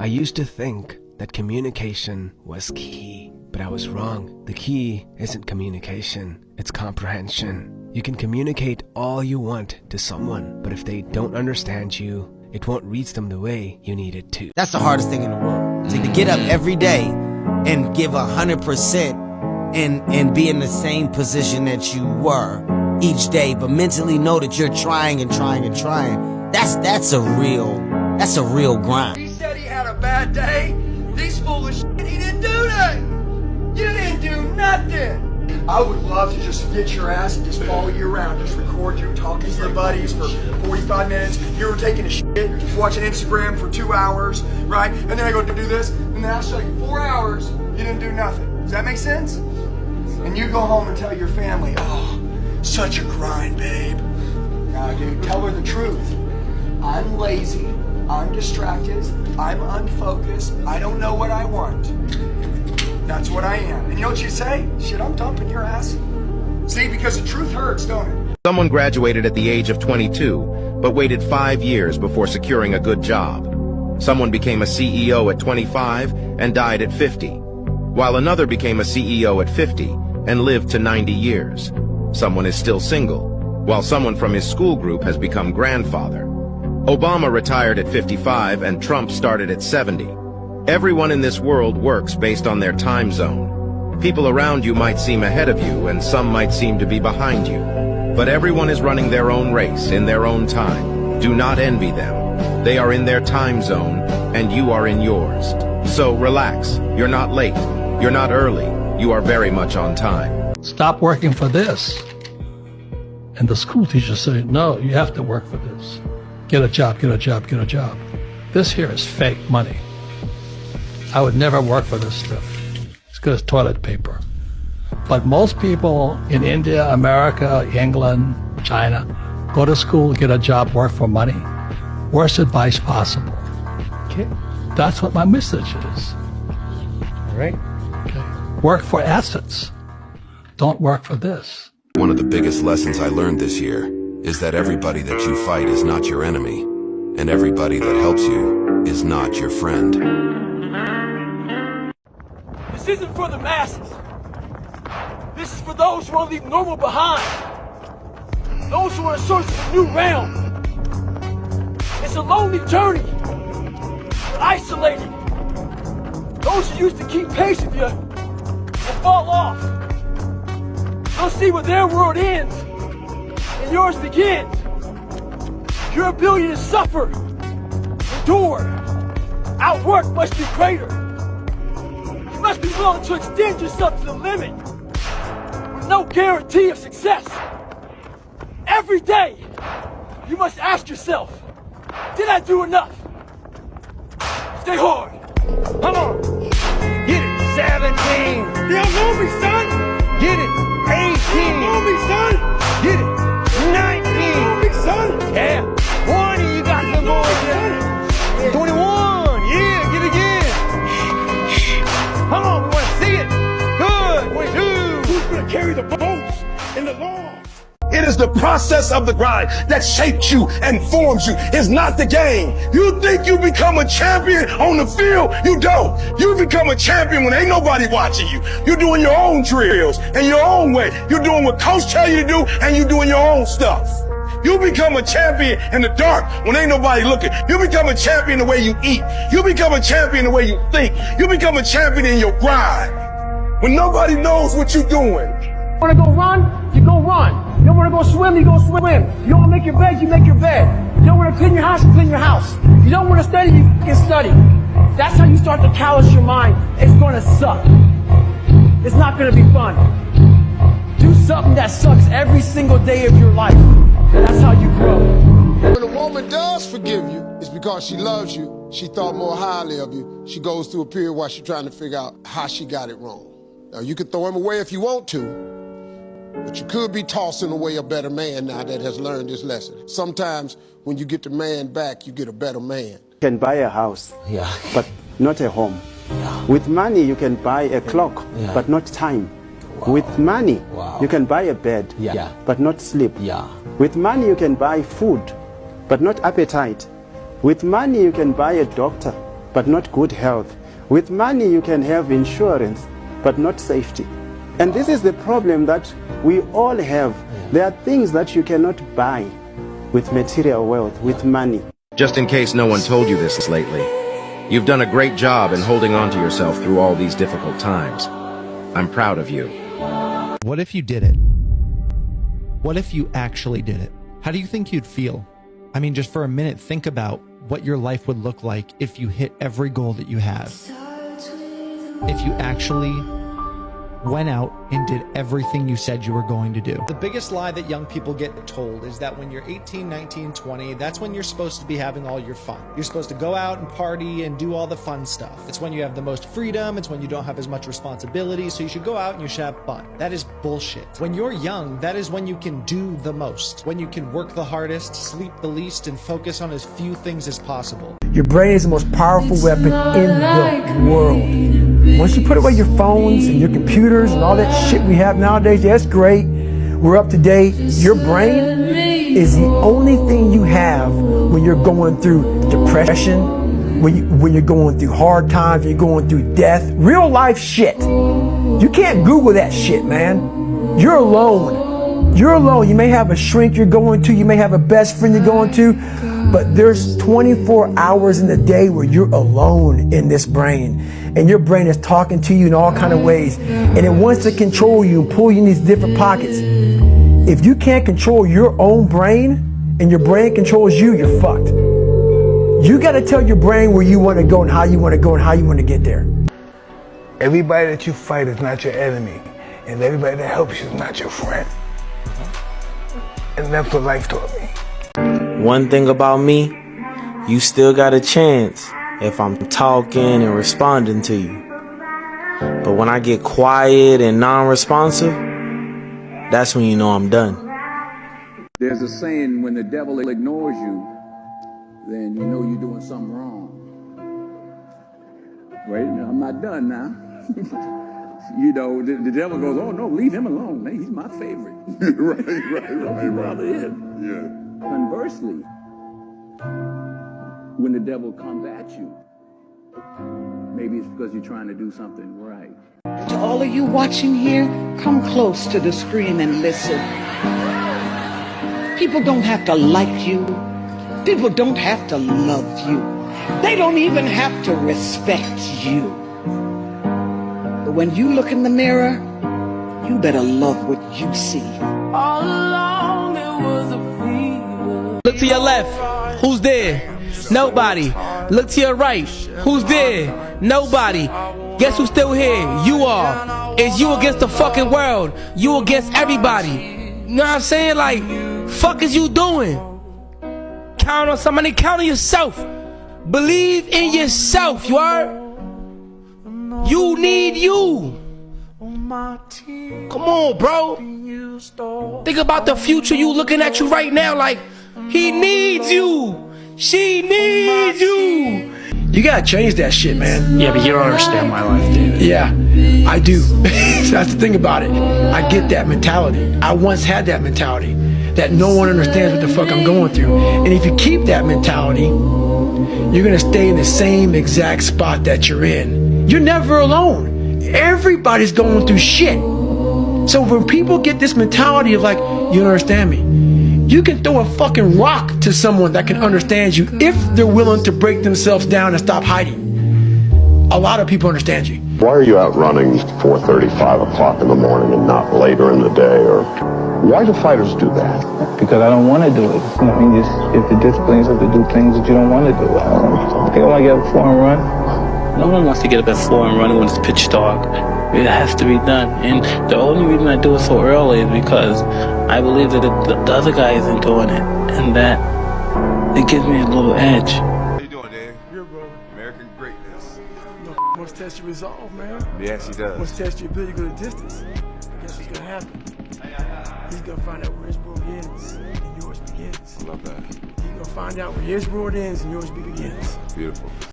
I used to think that communication was key, but I was wrong. The key isn't communication, it's comprehension. You can communicate all you want to someone, but if they don't understand you, it won't reach them the way you need it to. That's the hardest thing in the world. To get up every day and give 100% and be in the same position that you were each day, but mentally know that you're trying and trying and trying. That's a real grind. He said he had a bad day. These foolish shit, he didn't do that. You didn't do nothing. I would love to just get your ass and just follow you around, just record you talking to your buddies for 45 minutes. You were taking a shit, watching Instagram for 2 hours, right? And then I go to do this, and then I'll show you 4 hours, you didn't do nothing. Does that make sense? And you go home and tell your family, oh, such a grind, babe. Now, dude, tell her the truth. I'm lazy, I'm distracted, I'm unfocused, I don't know what I want. That's what I am. And you know what you say? Shit, I'm dumping your ass. See, because the truth hurts, don't it? Someone graduated at the age of 22, but waited 5 years before securing a good job. Someone became a CEO at 25 and died at 50, while another became a CEO at 50 and lived to 90 years. Someone is still single, while someone from his school group has become grandfather. Obama retired at 55 and Trump started at 70. Everyone in this world works based on their time zone. People around you might seem ahead of you and some might seem to be behind you. But everyone is running their own race in their own time. Do not envy them. They are in their time zone and you are in yours. So relax. You're not late. You're not early. You are very much on time. Stop working for this. And the school teacher said, no, you have to work for this. Get a job, get a job, get a job. This here is fake money. I would never work for this stuff. It's good as toilet paper. But most people in India, America, England, China, go to school, get a job, work for money. Worst advice possible. Okay? That's what my message is. All right. Okay? Work for assets. Don't work for this. One of the biggest lessons I learned this year is that everybody that you fight is not your enemy, and everybody that helps you is not your friend. This isn't for the masses. This is for those who want to leave normal behind. Those who are in search of a new realm. It's a lonely journey, but isolated. Those who used to keep pace with you will fall off. They'll see where their world ends and yours begins. Your ability to suffer, endure, outwork must be greater. You must be willing to extend yourself to the limit with no guarantee of success. Every day, you must ask yourself, did I do enough? Stay hard. Come on. Get it, 17. They don't know me, son. Get it, 18. They don't know me, son. Get it, They don't know 19. me, son. Yeah, 20, you got some more. Yeah. 21, yeah, get it again. Come on, we want to see it. Good, 22. Who's gonna carry the boats and the logs? It is the process of the grind that shapes you and forms you. It's not the game. You think you become a champion on the field? You don't. You become a champion when ain't nobody watching you. You're doing your own drills in your own way. You're doing what coach tell you to do, and you're doing your own stuff. You become a champion in the dark when ain't nobody looking. You become a champion the way you eat. You become a champion the way you think. You become a champion in your grind. When nobody knows what you're doing. You want to go run? You go run. You don't want to go swim? You go swim. You don't want to make your bed? You make your bed. You don't want to clean your house? You clean your house. You don't want to study? You can study. That's how you start to callous your mind. It's going to suck. It's not going to be fun. Do something that sucks every single day of your life. That's how you grow. When a woman does forgive you, it's because she loves you. She thought more highly of you. She goes through a period while she's trying to figure out how she got it wrong. Now, you can throw him away if you want to, but you could be tossing away a better man now that has learned this lesson. Sometimes when you get the man back, you get a better man. You can buy a house, but not a home. With money, you can buy a clock, but not time. With money, you can buy a bed, but not sleep. With money, you can buy food, but not appetite. With money, you can buy a doctor, but not good health. With money, you can have insurance, but not safety. And this is the problem that we all have. There are things that you cannot buy with material wealth, with money. Just in case no one told you this lately, you've done a great job in holding on to yourself through all these difficult times. I'm proud of you. What if you did it? What if you actually did it? How do you think you'd feel? I mean, just for a minute, think about what your life would look like if you hit every goal that you have. If you actually went out and did everything you said you were going to do. The biggest lie that young people get told is that when you're 18, 19, 20, that's when you're supposed to be having all your fun. You're supposed to go out and party and do all the fun stuff. It's when you have the most freedom, it's when you don't have as much responsibility, so you should go out and you should have fun. That is bullshit. When you're young, that is when you can do the most. When you can work the hardest, sleep the least, and focus on as few things as possible. Your brain is the most powerful weapon in the world. Once you put away your phones and your computers and all that shit we have nowadays, that's great. We're up to date. Your brain is the only thing you have when you're going through depression, when you're going through hard times, when you're going through death. Real life shit. You can't Google that shit, man. You're alone. You're alone. You may have a shrink you're going to. You may have a best friend you're going to. But there's 24 hours in the day where you're alone in this brain. And your brain is talking to you in all kind of ways. And it wants to control you and pull you in these different pockets. If you can't control your own brain and your brain controls you, you're fucked. You got to tell your brain where you want to go and how you want to go and how you want to get there. Everybody that you fight is not your enemy. And everybody that helps you is not your friend. And that's what life taught me. One thing about me, you still got a chance if I'm talking and responding to you. But when I get quiet and non-responsive, that's when you know I'm done. There's a saying, when the devil ignores you, then you know you're doing something wrong. Wait, I'm not done now. You know, the devil goes, oh no, leave him alone. He's my favorite. right. Brother is. Yeah. Conversely, when the devil comes at you, maybe it's because you're trying to do something right. To all of you watching here, come close to the screen and listen. People don't have to like you. People don't have to love you. They don't even have to respect you. But when you look in the mirror, you better love what you see. All along it was a fever. Look to your left. Who's there? Nobody. Look to your right. Who's there? Nobody. Guess who's still here? You are. It's you against the fucking world. You against everybody. You know what I'm saying? Like, fuck is you doing? Count on somebody. Count on yourself. Believe in yourself. You are. You need you. Come on, bro. Think about the future. You looking at you right now like he needs you. She needs you. You gotta change that shit, man. Yeah, but you don't understand my life, dude. Yeah, I do. That's the thing about it. I get that mentality. I once had that mentality that no one understands what the fuck I'm going through. And if you keep that mentality, you're gonna stay in the same exact spot that you're in. You're never alone. Everybody's going through shit. So when people get this mentality of like, you don't understand me, you can throw a fucking rock to someone that can understand you if they're willing to break themselves down and stop hiding. A lot of people understand you. Why are you out running 4:30, 5 o'clock in the morning and not later in the day? Or why do fighters do that? Because I don't want to do it. I mean, if the disciplines have to do things that you don't want to do. I think I want to get up 4 and run. No one wants to get up at 4 and run when it's pitch dark. It has to be done. And the only reason I do it so early is because I believe that the other guy isn't doing it. And that it gives me a little edge. How you doing, Dave? Good, bro. American greatness. You know, must test your resolve, man. Yes, he does. Must test your ability to go the distance. Guess what's gonna happen? He's gonna find out where his road ends and yours begins. I love that. He's gonna find out where his road ends and yours begins. Beautiful.